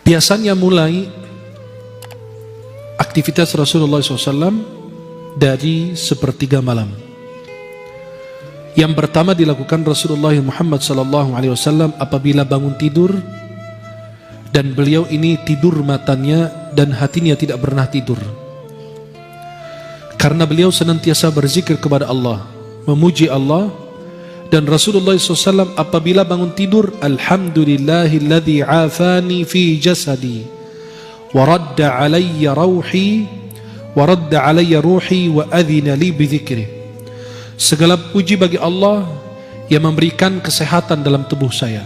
Biasanya mulai aktivitas Rasulullah SAW dari sepertiga malam. Yang pertama dilakukan Rasulullah Muhammad SAW apabila bangun tidur, dan beliau ini tidur matanya dan hatinya tidak pernah tidur, karena beliau senantiasa berzikir kepada Allah, memuji Allah. Dan Rasulullah SAW apabila bangun tidur, Alhamdulillahilladzi afani fi jasadi wa radda alayya ruhi wa adhina li bidzikri. Segala puji bagi Allah yang memberikan kesehatan dalam tubuh saya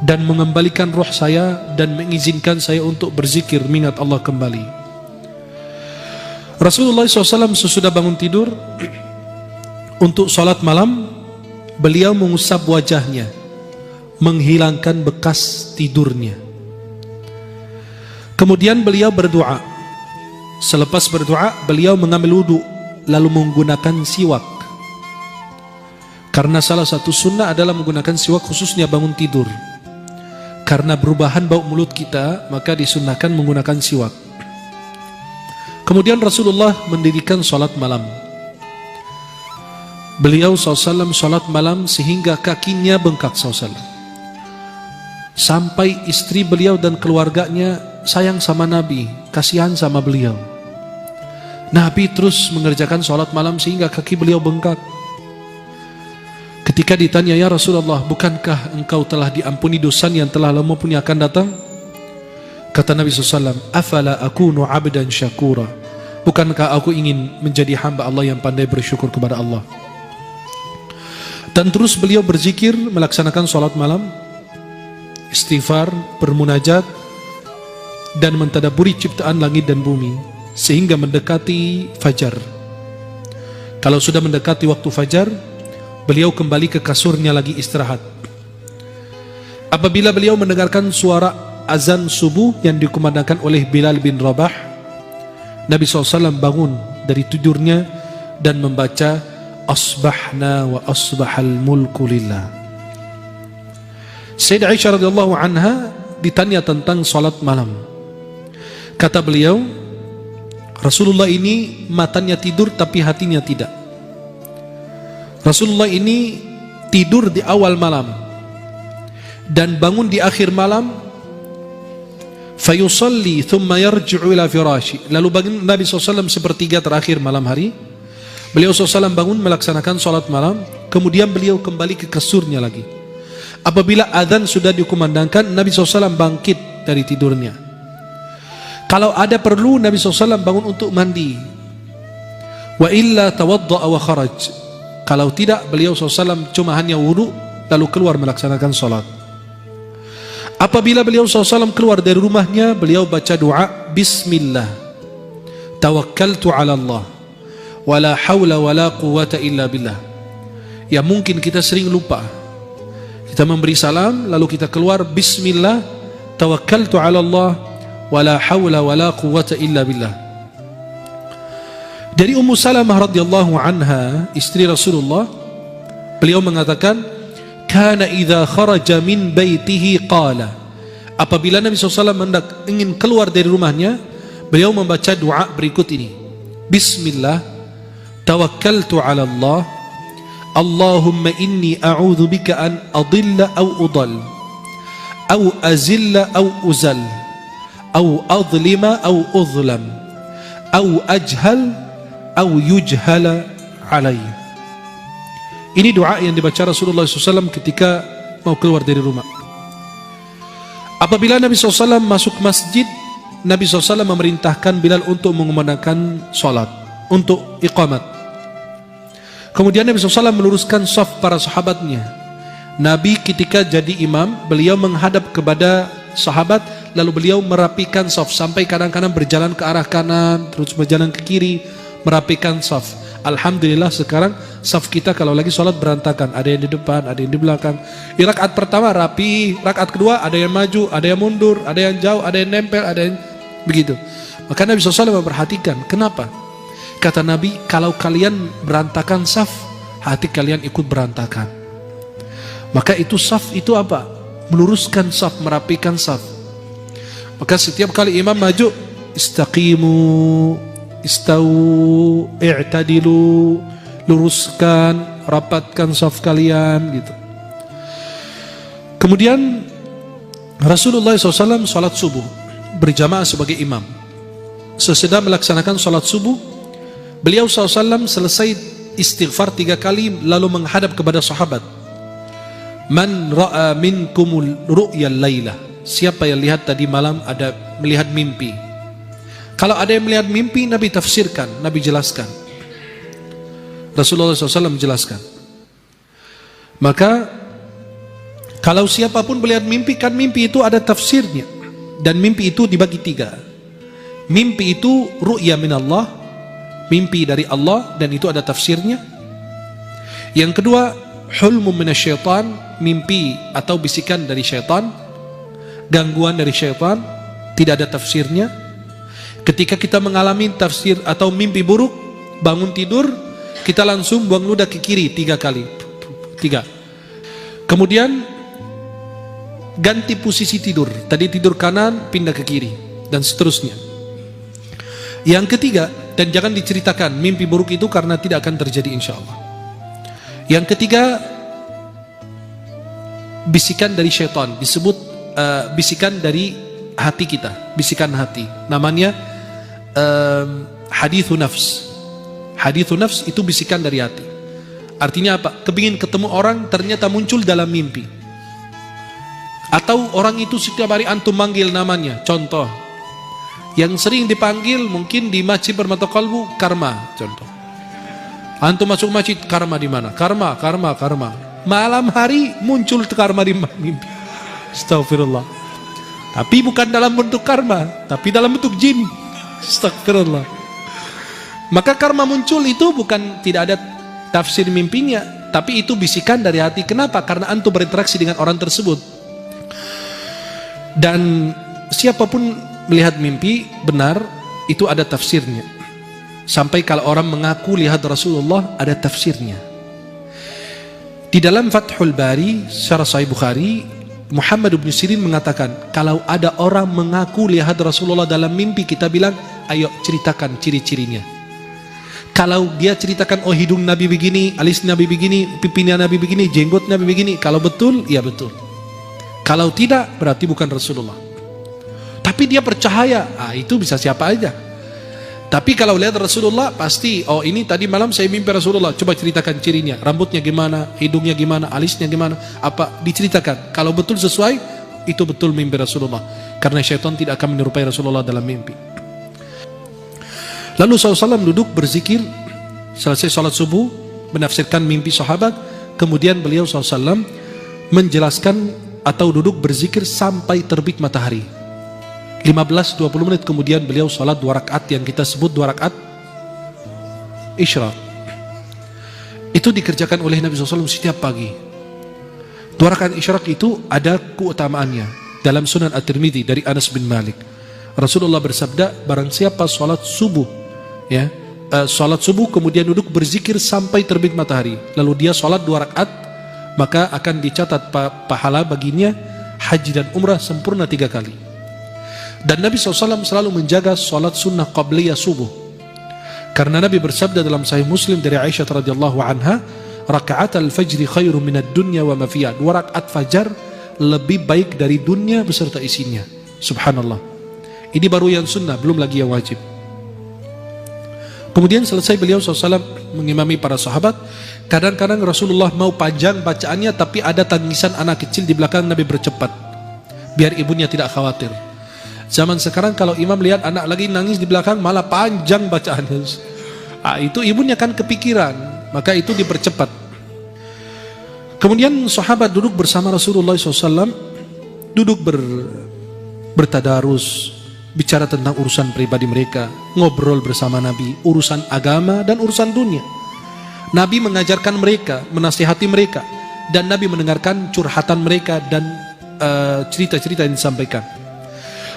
dan mengembalikan roh saya dan mengizinkan saya untuk berzikir mengingat Allah kembali. Rasulullah SAW sesudah bangun tidur untuk salat malam, beliau mengusap wajahnya, menghilangkan bekas tidurnya. Kemudian beliau berdoa. Selepas berdoa, beliau mengambil wudu lalu menggunakan siwak. Karena salah satu sunnah adalah menggunakan siwak khususnya bangun tidur. Karena perubahan bau mulut kita, maka disunnahkan menggunakan siwak. Kemudian Rasulullah mendirikan salat malam. Beliau SAW salat malam sehingga kakinya bengkak SAW. Sampai istri beliau dan keluarganya sayang sama Nabi, kasihan sama beliau. Nabi terus mengerjakan salat malam sehingga kaki beliau bengkak. Ketika ditanya, ya Rasulullah, bukankah engkau telah diampuni dosa yang telah lama pun akan datang? Kata Nabi SAW, afala akunu abdan syakura. Bukankah aku ingin menjadi hamba Allah yang pandai bersyukur kepada Allah? Dan terus beliau berzikir, melaksanakan salat malam, istighfar, bermunajat, dan mentadaburi ciptaan langit dan bumi sehingga mendekati fajar. Kalau sudah mendekati waktu fajar, beliau kembali ke kasurnya lagi istirahat. Apabila beliau mendengarkan suara azan subuh yang dikumandangkan oleh Bilal bin Rabah, Nabi SAW bangun dari tidurnya dan membaca Asbahna wa asbahal mulku lillah. Sayyidah Aisyah radhiyallahu anha ditanya tentang salat malam. Kata beliau, Rasulullah ini matanya tidur tapi hatinya tidak. Rasulullah ini tidur di awal malam dan bangun di akhir malam, fayusalli thumma yarji'u ila firashi. Lalu bangun Nabi SAW sepertiga terakhir malam hari. Beliau SAW bangun melaksanakan salat malam, kemudian beliau kembali ke kasurnya lagi. Apabila adzan sudah dikumandangkan, Nabi SAW bangkit dari tidurnya. Kalau ada perlu, Nabi SAW bangun untuk mandi. Wa illa tawadda'a wa kharaj. Kalau tidak, beliau SAW cuma hanya wudu lalu keluar melaksanakan salat. Apabila beliau SAW keluar dari rumahnya, beliau baca doa, Bismillah, tawakkaltu ala Allah, wala hawla wala quwata illa billah. Ya mungkin kita sering lupa. Kita memberi salam lalu kita keluar Bismillah, tawakkaltu ala Allah, wala hawla wala quwata illa billah. Dari Ummu Salamah radhiyallahu anha, istri Rasulullah, beliau mengatakan, kana idza kharaja min baitihi qala. Apabila Nabi SAW ingin keluar dari rumahnya, beliau membaca doa berikut ini. Bismillah, tawakkaltu ala Allah, Allahumma inni a'udhu bika an adilla au udal, au azilla au uzal, au adlima au udlam, au ajhal au yujhala alai. Ini doa yang dibaca Rasulullah SAW ketika mau keluar dari rumah. Apabila Nabi SAW masuk masjid, Nabi SAW memerintahkan Bilal untuk mengumandangkan salat, untuk iqamat. Kemudian Nabi SAW meluruskan saf para sahabatnya. Nabi ketika jadi imam, beliau menghadap kepada sahabat, lalu beliau merapikan saf sampai kadang-kadang berjalan ke arah kanan, terus berjalan ke kiri, merapikan saf. Alhamdulillah sekarang saf kita kalau lagi sholat berantakan, ada yang di depan, ada yang di belakang. Di rakaat pertama rapi, rakaat kedua ada yang maju, ada yang mundur, ada yang jauh, ada yang nempel, ada yang begitu. Maka Nabi SAW memperhatikan, kenapa? Kata Nabi, kalau kalian berantakan saf, hati kalian ikut berantakan. Maka itu saf itu apa? Meluruskan saf, merapikan saf. Maka setiap kali imam maju, istaqimu, istau, i'tadilu, luruskan, rapatkan saf kalian gitu. Kemudian Rasulullah SAW sholat subuh berjamaah sebagai imam. Sesudah melaksanakan sholat subuh, beliau SAW selesai istighfar 3 kali lalu menghadap kepada sahabat. Man ra'a minkumul ru'yal lailah. Siapa yang lihat tadi malam ada melihat mimpi. Kalau ada yang melihat mimpi, Nabi tafsirkan, Nabi jelaskan. Rasulullah SAW menjelaskan. Maka kalau siapapun melihat mimpi, kan mimpi itu ada tafsirnya. Dan mimpi itu dibagi 3. Mimpi itu ru'ya minallah, mimpi dari Allah, dan itu ada tafsirnya. Yang kedua, hulmu minasyaitan, mimpi atau bisikan dari syaitan, gangguan dari syaitan, tidak ada tafsirnya. Ketika kita mengalami tafsir atau mimpi buruk, bangun tidur, kita langsung buang ludah ke kiri 3 kali. 3. Kemudian ganti posisi tidur. Tadi tidur kanan, pindah ke kiri, dan seterusnya. Yang ketiga, dan jangan diceritakan mimpi buruk itu karena tidak akan terjadi insya Allah. Yang ketiga, bisikan dari syaitan, disebut bisikan dari hati kita, bisikan hati. Namanya hadithu nafs. Hadithu nafs itu bisikan dari hati. Artinya apa? Kepingin ketemu orang, ternyata muncul dalam mimpi. Atau orang itu setiap hari antum manggil namanya. Contoh, yang sering dipanggil mungkin di masjid Permata Kalbu, Karma. Contoh, antum masuk masjid, Karma di mana? Karma. Malam hari muncul Karma di mimpi. Astagfirullah. Tapi bukan dalam bentuk karma, tapi dalam bentuk jin. Astagfirullah. Maka karma muncul itu bukan tidak ada tafsir mimpinya, tapi itu bisikan dari hati. Kenapa? Karena antum berinteraksi dengan orang tersebut. Dan siapapun melihat mimpi benar, itu ada tafsirnya. Sampai kalau orang mengaku lihat Rasulullah, ada tafsirnya. Di dalam Fathul Bari, syarah Sahih Bukhari, Muhammad bin Sirin mengatakan, kalau ada orang mengaku lihat Rasulullah dalam mimpi, kita bilang, ayo ceritakan ciri-cirinya. Kalau dia ceritakan, oh hidung Nabi begini, alis Nabi begini, pipinya Nabi begini, jenggot Nabi begini, kalau betul, ya betul. Kalau tidak, berarti bukan Rasulullah. Tapi dia percaya, itu bisa siapa aja. Tapi kalau lihat Rasulullah, pasti, oh ini tadi malam saya mimpi Rasulullah, coba ceritakan cirinya, rambutnya gimana, hidungnya gimana, alisnya gimana, apa, diceritakan. Kalau betul sesuai, itu betul mimpi Rasulullah. Karena syaitan tidak akan menyerupai Rasulullah dalam mimpi. Lalu SAW duduk berzikir, selesai sholat subuh, menafsirkan mimpi sahabat, kemudian beliau SAW menjelaskan atau duduk berzikir sampai terbit matahari. 15-20 menit kemudian beliau sholat 2 rakaat yang kita sebut 2 rakaat isyraq. Itu dikerjakan oleh Nabi SAW setiap pagi. 2 rakaat isyraq itu ada keutamaannya. Dalam Sunan At-Tirmidzi dari Anas bin Malik, Rasulullah bersabda, barang siapa sholat subuh, ya, sholat subuh kemudian duduk berzikir sampai terbit matahari, lalu dia sholat 2 rakaat, maka akan dicatat pahala baginya haji dan umrah sempurna 3 kali. Dan Nabi SAW selalu menjaga sholat sunnah qabliyah subuh. Karena Nabi bersabda dalam Sahih Muslim dari Aisyah radhiyallahu anha, rakaat al-fajri khairu minad dunya wa ma fiha. 2 rakaat fajar lebih baik dari dunia beserta isinya. Subhanallah. Ini baru yang sunnah, belum lagi yang wajib. Kemudian selesai beliau SAW mengimami para sahabat. Kadang-kadang Rasulullah mau panjang bacaannya, tapi ada tangisan anak kecil di belakang, Nabi bercepat biar ibunya tidak khawatir. Zaman sekarang kalau imam lihat anak lagi nangis di belakang, malah panjang bacaannya. Itu ibunya kan kepikiran, maka itu dipercepat. Kemudian sahabat duduk bersama Rasulullah SAW, duduk bertadarus, bicara tentang urusan pribadi mereka, ngobrol bersama Nabi, urusan agama dan urusan dunia. Nabi mengajarkan mereka, menasihati mereka, dan Nabi mendengarkan curhatan mereka dan cerita-cerita yang disampaikan.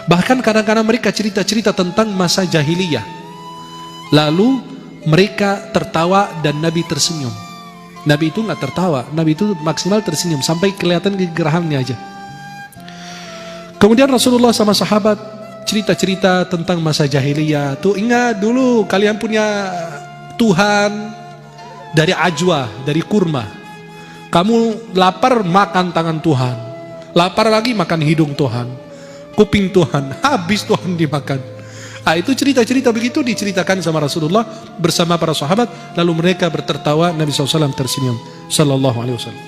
Bahkan kadang-kadang mereka cerita-cerita tentang masa jahiliyah. Lalu mereka tertawa dan Nabi tersenyum. Nabi itu nggak tertawa, Nabi itu maksimal tersenyum sampai kelihatan gegerahannya aja. Kemudian Rasulullah sama sahabat cerita-cerita tentang masa jahiliyah. Tuh ingat dulu kalian punya Tuhan dari ajwa, dari kurma. Kamu lapar makan tangan Tuhan, lapar lagi makan hidung Tuhan, kuping Tuhan, habis Tuhan dimakan. Itu cerita-cerita begitu diceritakan sama Rasulullah bersama para sahabat. Lalu mereka bertertawa, Nabi SAW tersenyum sallallahu alaihi wasallam.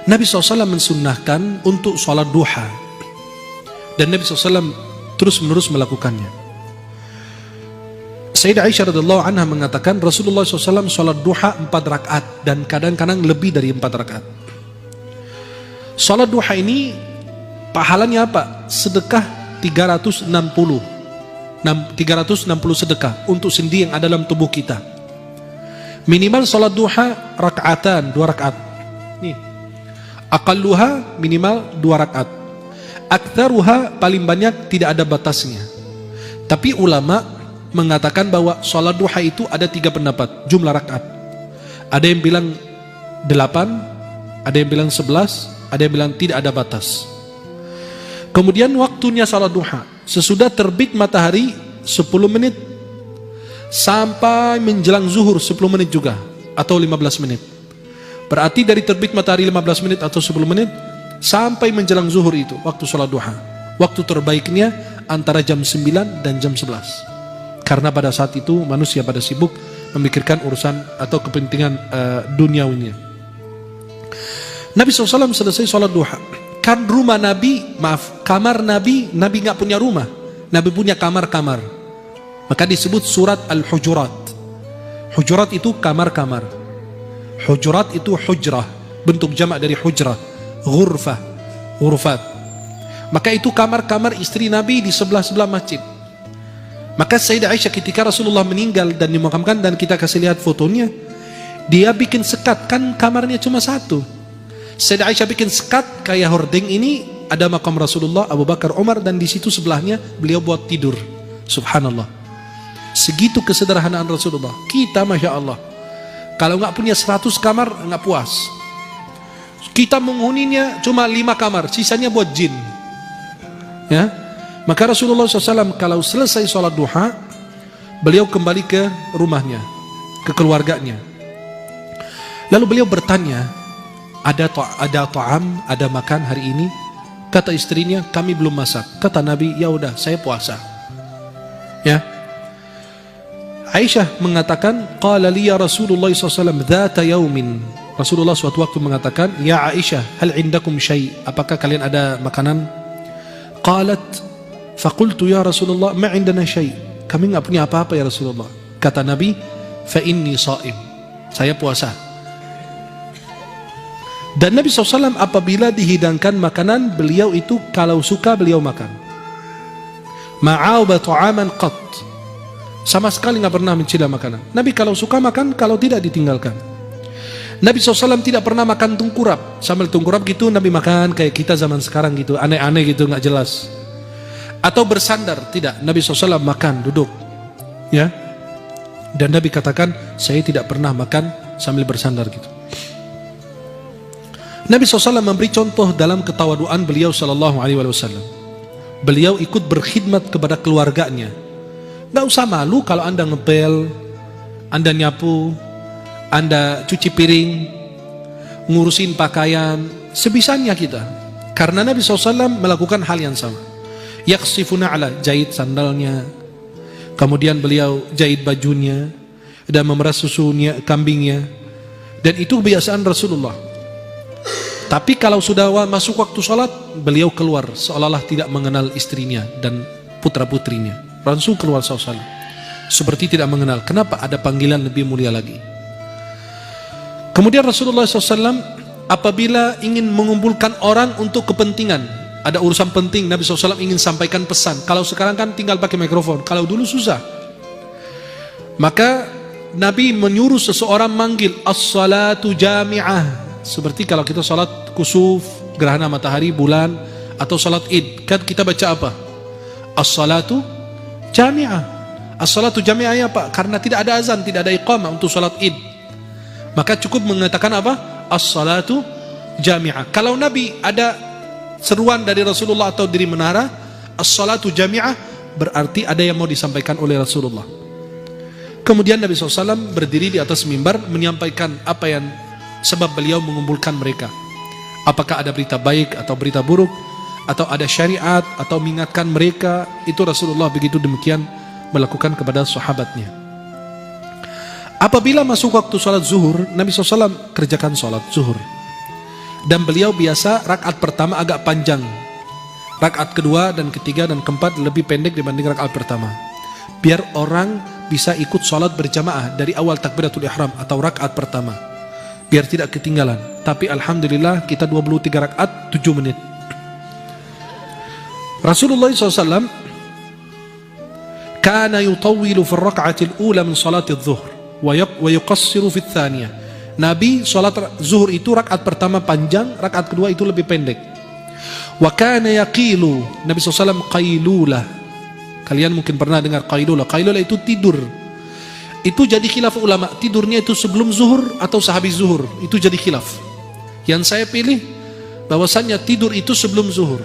Nabi SAW mensunnahkan untuk sholat duha, dan Nabi SAW terus menerus melakukannya. Sayyidah Aisyah radhiyallahu anha mengatakan Rasulullah SAW sholat duha 4 rakaat dan kadang-kadang lebih dari 4 rakaat. Sholat duha ini pahalanya apa? Sedekah 360 sedekah untuk sendi yang ada dalam tubuh kita. Minimal sholat duha rakaatan, 2 rakaat. Nih, aqalluha minimal 2 rakaat. Aktsaruha paling banyak tidak ada batasnya. Tapi ulama mengatakan bahwa sholat duha itu ada 3 pendapat jumlah rakaat. Ada yang bilang 8, ada yang bilang 11, ada yang bilang tidak ada batas. Kemudian waktunya sholat duha sesudah terbit matahari 10 menit sampai menjelang zuhur 10 menit juga atau 15 menit. Berarti dari terbit matahari 15 menit atau 10 menit sampai menjelang zuhur itu waktu sholat duha. Waktu terbaiknya antara jam 9 dan jam 11. Karena pada saat itu manusia pada sibuk memikirkan urusan atau kepentingan duniawinya. Nabi SAW selesai sholat duha. Kan rumah Nabi, kamar Nabi nggak punya rumah. Nabi punya kamar-kamar. Maka disebut surat Al-Hujurat. Hujurat itu kamar-kamar. Hujurat itu hujrah, bentuk jamak dari hujrah. Ghurfah, ghurfat. Maka itu kamar-kamar istri Nabi di sebelah-sebelah masjid. Maka Sayyidah Aisyah ketika Rasulullah meninggal dan dimakamkan, dan kita kasih lihat fotonya, dia bikin sekat, kan kamarnya cuma 1. Sayyidah Aisyah bikin sekat kayak hordeng ini, ada makam Rasulullah, Abu Bakar, Umar, dan di situ sebelahnya beliau buat tidur. Subhanallah. Segitu kesederhanaan Rasulullah. Kita Masya Allah, kalau nggak punya 100 kamar nggak puas. Kita menghuninya cuma 5 kamar, sisanya buat jin. Ya. Maka Rasulullah SAW kalau selesai sholat duha, beliau kembali ke rumahnya, ke keluarganya. Lalu beliau bertanya, ada ta'am, ada makan hari ini? Kata istrinya, kami belum masak. Kata Nabi, ya udah, saya puasa. Ya. Aisyah mengatakan, qala li ya Rasulullah SAW dhata yaumin. Rasulullah suatu waktu mengatakan, ya Aisyah, hal indakum syai'? Apakah kalian ada makanan? Qalat, faqultu ya Rasulullah, ma indana syai'. Kami enggak punya apa-apa ya Rasulullah. Kata Nabi, fa inni shaim. Saya puasa. Dan Nabi SAW apabila dihidangkan makanan, beliau itu kalau suka beliau makan. Ma'auba ta'aman qat. Sama sekali enggak pernah mencela makanan. Nabi kalau suka makan, kalau tidak ditinggalkan. Nabi SAW tidak pernah makan tungkurap. Sambil tungkurap gitu Nabi makan kayak kita zaman sekarang gitu, aneh-aneh gitu, enggak jelas. Atau bersandar, tidak. Nabi SAW makan, duduk. Ya. Dan Nabi katakan, saya tidak pernah makan sambil bersandar gitu. Nabi SAW memberi contoh dalam ketawaduan beliau SAW. Beliau ikut berkhidmat kepada keluarganya. Gak usah malu kalau Anda ngepel, Anda nyapu, Anda cuci piring, ngurusin pakaian, sebisanya kita. Karena Nabi SAW melakukan hal yang sama. Yaksifuna ala, jahit sandalnya, kemudian beliau jahit bajunya, dan memerah susunya, kambingnya. Dan itu kebiasaan Rasulullah. Tapi kalau sudah masuk waktu sholat, beliau keluar seolah-olah tidak mengenal istrinya dan putra-putrinya. Langsung keluar sholat, seperti tidak mengenal. Kenapa? Ada panggilan lebih mulia lagi. Kemudian Rasulullah SAW apabila ingin mengumpulkan orang untuk kepentingan, ada urusan penting, Nabi SAW ingin sampaikan pesan. Kalau sekarang kan tinggal pakai mikrofon, kalau dulu susah. Maka Nabi menyuruh seseorang manggil as-salatu jami'ah. Seperti kalau kita salat kusuf, gerhana matahari, bulan, atau salat id, kan kita baca apa? As-salatu jami'ah. As-salatu jami'ah apa? Karena tidak ada azan, tidak ada iqamah untuk salat id. Maka cukup mengatakan apa? As-salatu jami'ah. Kalau Nabi ada seruan dari Rasulullah atau dari menara, as-salatu jami'ah, berarti ada yang mau disampaikan oleh Rasulullah. Kemudian Nabi SAW berdiri di atas mimbar menyampaikan apa yang sebab beliau mengumpulkan mereka. Apakah ada berita baik atau berita buruk, atau ada syariat, atau mengingatkan mereka. Itu Rasulullah begitu demikian melakukan kepada sahabatnya. Apabila masuk waktu sholat zuhur, Nabi SAW kerjakan sholat zuhur. Dan beliau biasa rakaat pertama agak panjang, rakaat kedua dan ketiga dan keempat lebih pendek dibanding rakaat pertama, biar orang bisa ikut sholat berjamaah dari awal takbiratul ihram atau rakaat pertama, biar tidak ketinggalan. Tapi alhamdulillah kita 23 rakaat 7 menit. Rasulullah SAW kana yutawwilu fi ar-rak'ati al-ula min salati adh-dhuhr wa yuqassiru fi ats-tsaniyah. Nabi sholat zuhur itu rakaat pertama panjang, rakaat kedua itu lebih pendek. Wa kana yaqilu, Nabi SAW qailulah. Kalian mungkin pernah dengar qailulah. Qailulah itu tidur. Itu jadi khilaf ulama, tidurnya itu sebelum zuhur atau sehabis zuhur. Itu jadi khilaf. Yang saya pilih bahwasannya tidur itu sebelum zuhur.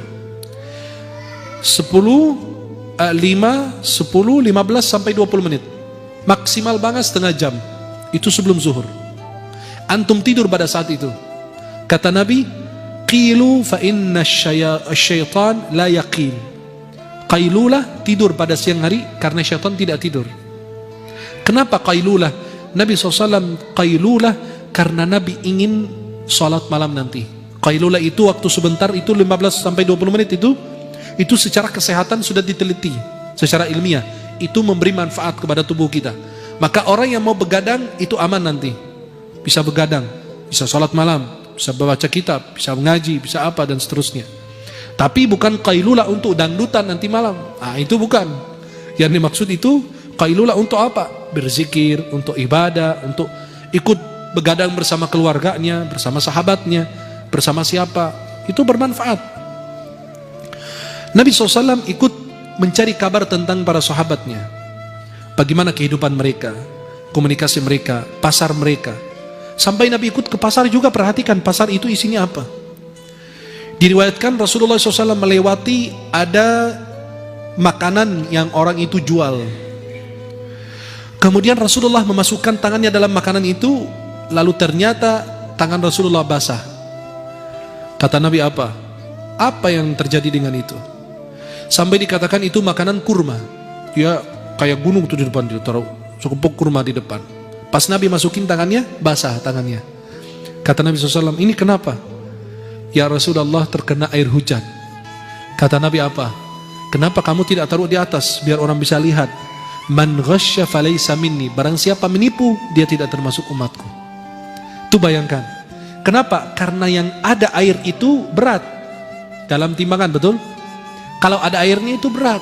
10, 5, 10, 15 sampai 20 menit. Maksimal banget setengah jam. Itu sebelum zuhur. Antum tidur pada saat itu. Kata Nabi, qilu fa inna syaitan la yaqil. Qailulah, tidur pada siang hari karena syaitan tidak tidur. Kenapa qailulah? Nabi SAW qailulah karena Nabi ingin sholat malam nanti. Qailulah itu waktu sebentar, itu 15 sampai 20 menit itu secara kesehatan sudah diteliti secara ilmiah. Itu memberi manfaat kepada tubuh kita. Maka orang yang mau begadang itu aman nanti. Bisa begadang, bisa sholat malam, bisa baca kitab, bisa mengaji, bisa apa dan seterusnya. Tapi bukan qailulah untuk dangdutan nanti malam. Itu bukan. Yang dimaksud itu qailulah untuk apa? Berzikir, untuk ibadah, untuk ikut begadang bersama keluarganya, bersama sahabatnya, bersama siapa. Itu bermanfaat. Nabi SAW ikut mencari kabar tentang para sahabatnya. Bagaimana kehidupan mereka, komunikasi mereka, pasar mereka. Sampai Nabi ikut ke pasar juga, perhatikan pasar itu isinya apa. Diriwayatkan Rasulullah SAW melewati ada makanan yang orang itu jual. Kemudian Rasulullah memasukkan tangannya dalam makanan itu, lalu ternyata tangan Rasulullah basah. Kata Nabi, apa? Apa yang terjadi dengan itu? Sampai dikatakan itu makanan kurma. Ya kayak gunung tuh di depan, dia taruh sekepok kurma di depan. Pas Nabi masukin tangannya, basah tangannya. Kata Nabi SAW, ini kenapa? Ya Rasulullah, terkena air hujan. Kata Nabi, apa? Kenapa kamu tidak taruh di atas biar orang bisa lihat? Man ghasya falaysa minni. Barang siapa menipu, dia tidak termasuk umatku. Tuh bayangkan. Kenapa? Karena yang ada air itu berat dalam timbangan, betul? Kalau ada airnya itu berat.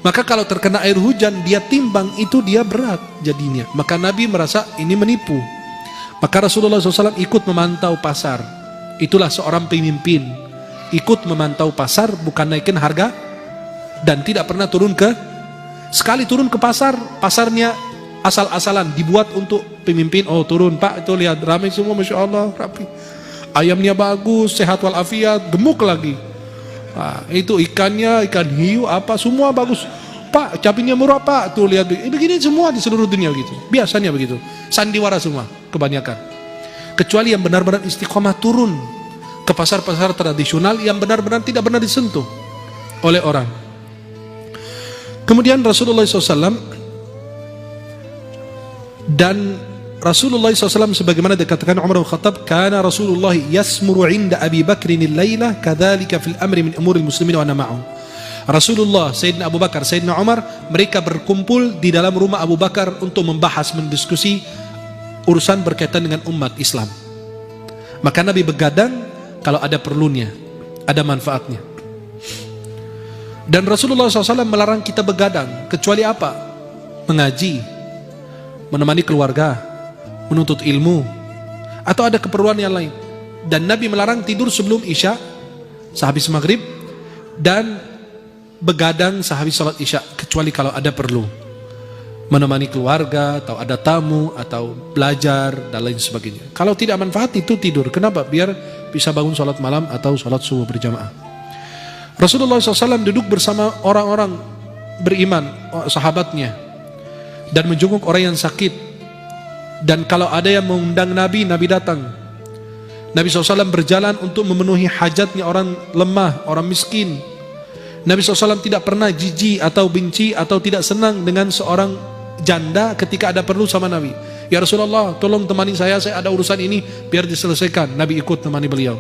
Maka kalau terkena air hujan, dia timbang itu dia berat jadinya. Maka Nabi merasa ini menipu. Maka Rasulullah SAW ikut memantau pasar. Itulah seorang pemimpin. Ikut memantau pasar, bukan naikin harga. Dan tidak pernah sekali turun ke pasar, pasarnya asal-asalan, dibuat untuk pemimpin. Oh turun Pak, itu lihat ramai semua, Masya Allah, rapi. Ayamnya bagus, sehat walafiat, gemuk lagi. Itu ikannya, ikan hiu, apa, semua bagus. Pak, cabainya murah Pak, tuh lihat. Begini semua di seluruh dunia begitu. Biasanya begitu. Sandiwara semua, kebanyakan. Kecuali yang benar-benar istiqomah turun ke pasar-pasar tradisional yang benar-benar tidak benar disentuh oleh orang. Kemudian Rasulullah SAW dan Rasulullah SAW sebagaimana dikatakan Umar bin Khattab, kana Rasulullah yasmuru inda Abi Bakrin al-lailah kadzalika fil amri min umuril muslimin wa ana ma'ahum. Rasulullah, Sayyidina Abu Bakar, Sayyidina Umar, mereka berkumpul di dalam rumah Abu Bakar untuk membahas, mendiskusi urusan berkaitan dengan umat Islam. Maka Nabi begadang kalau ada perlunya, ada manfaatnya. Dan Rasulullah SAW melarang kita begadang, kecuali apa? Mengaji, menemani keluarga, menuntut ilmu, atau ada keperluan yang lain. Dan Nabi melarang tidur sebelum Isya, sehabis maghrib, dan begadang sehabis salat Isya, kecuali kalau ada perlu, menemani keluarga, atau ada tamu, atau belajar, dan lain sebagainya. Kalau tidak manfaat itu tidur. Kenapa? Biar bisa bangun salat malam atau salat subuh berjamaah. Rasulullah SAW duduk bersama orang-orang beriman, sahabatnya, dan menjenguk orang yang sakit. Dan kalau ada yang mengundang Nabi, Nabi datang. Nabi SAW berjalan untuk memenuhi hajatnya orang lemah, orang miskin. Nabi SAW tidak pernah jijik atau benci atau tidak senang dengan seorang janda ketika ada perlu sama Nabi. Ya Rasulullah, tolong temani saya ada urusan ini, biar diselesaikan. Nabi ikut temani beliau.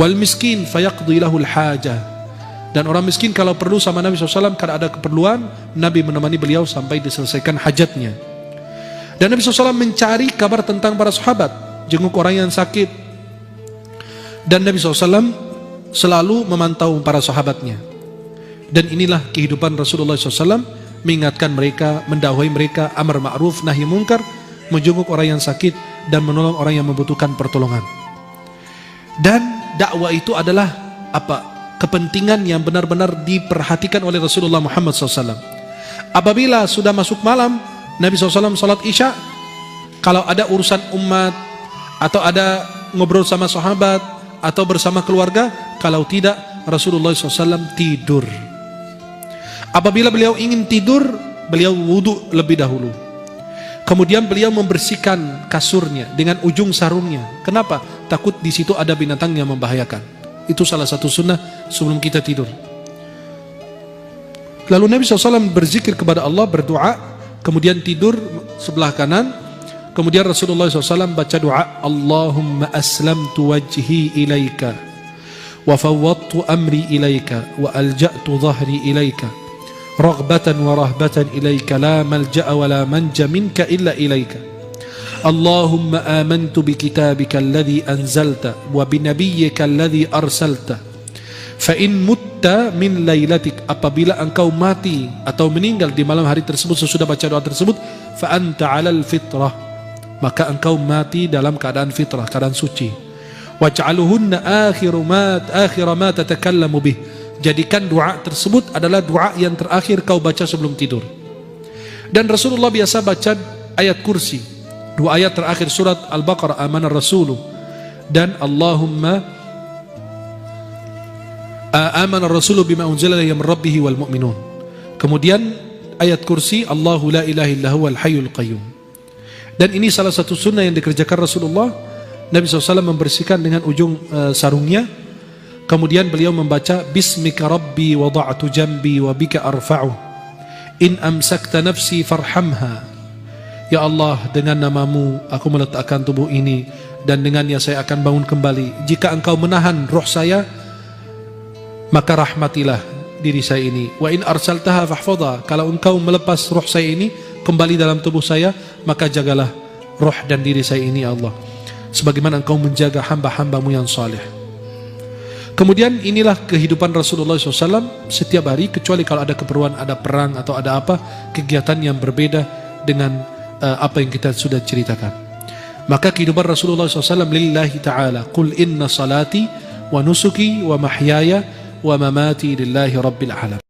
Wal miskin fayaqdi lahul hajah. Dan orang miskin kalau perlu sama Nabi SAW, kalau ada keperluan, Nabi menemani beliau sampai diselesaikan hajatnya. Dan Nabi SAW mencari kabar tentang para sahabat, jenguk orang yang sakit. Dan Nabi SAW selalu memantau para sahabatnya. Dan inilah kehidupan Rasulullah SAW, mengingatkan mereka, mendakwai mereka, amar ma'ruf, nahi munkar, menjenguk orang yang sakit, dan menolong orang yang membutuhkan pertolongan. Dan dakwah itu adalah kepentingan yang benar-benar diperhatikan oleh Rasulullah Muhammad SAW. Apabila sudah masuk malam, Nabi SAW salat isya, kalau ada urusan umat, atau ada ngobrol sama sahabat, atau bersama keluarga, kalau tidak, Rasulullah SAW tidur. Apabila beliau ingin tidur, beliau wudhu lebih dahulu. Kemudian beliau membersihkan kasurnya dengan ujung sarungnya. Kenapa? Takut di situ ada binatang yang membahayakan. Itu salah satu sunnah sebelum kita tidur. Lalu Nabi SAW berzikir kepada Allah, berdoa, kemudian tidur sebelah kanan. Kemudian Rasulullah SAW baca doa, Allahumma aslamtu wajhi ilaika, wa fawwadtu amri ilaika, wa alja'tu dhahri ilaika, raghbatan wa rahbatan ilaika, la malja'a wa la manja minka illa ilaika. Allahumma amantu bi kitabika alladhi anzalta wa bi nabiyyika alladhi arsalta. Fa in mutta min lailatik, apabila engkau mati atau meninggal di malam hari tersebut sesudah baca doa tersebut, fa anta 'alal fitrah, maka engkau mati dalam keadaan fitrah, keadaan suci. Waj'aluhunna akhir ma tatakallamu bih, jadikan doa tersebut adalah doa yang terakhir kau baca sebelum tidur. Dan Rasulullah biasa baca ayat kursi, dua ayat terakhir surat Al-Baqarah, amanar rasulu, dan Allahumma amanar rasulu bima unzila ilayhi min rabbih wal mu'minun. Kemudian ayat kursi, Allahu la ilaha illa huwal hayyul qayyum. Dan ini salah satu sunnah yang dikerjakan Rasulullah. Nabi SAW membersihkan dengan ujung sarungnya. Kemudian beliau membaca, Bismika Rabbi wada'tu jambi wa bika arfa'u, in amsakta nafsi farhamha. Ya Allah, dengan namamu aku meletakkan tubuh ini, dan dengannya saya akan bangun kembali. Jika engkau menahan roh saya, maka rahmatilah diri saya ini. Wa in arsaltaha fahfadha, kalau engkau melepas roh saya ini kembali dalam tubuh saya, maka jagalah roh dan diri saya ini, Allah, sebagaimana engkau menjaga hamba-hambamu yang saleh. Kemudian inilah kehidupan Rasulullah SAW setiap hari, kecuali kalau ada keperluan, ada perang atau ada apa, kegiatan yang berbeda dengan apa yang kita sudah ceritakan. Maka kehidupan Rasulullah SAW lillahi ta'ala, Qul inna salati wa nusuki wa mahyaya wa mamati lillahi rabbil alamin.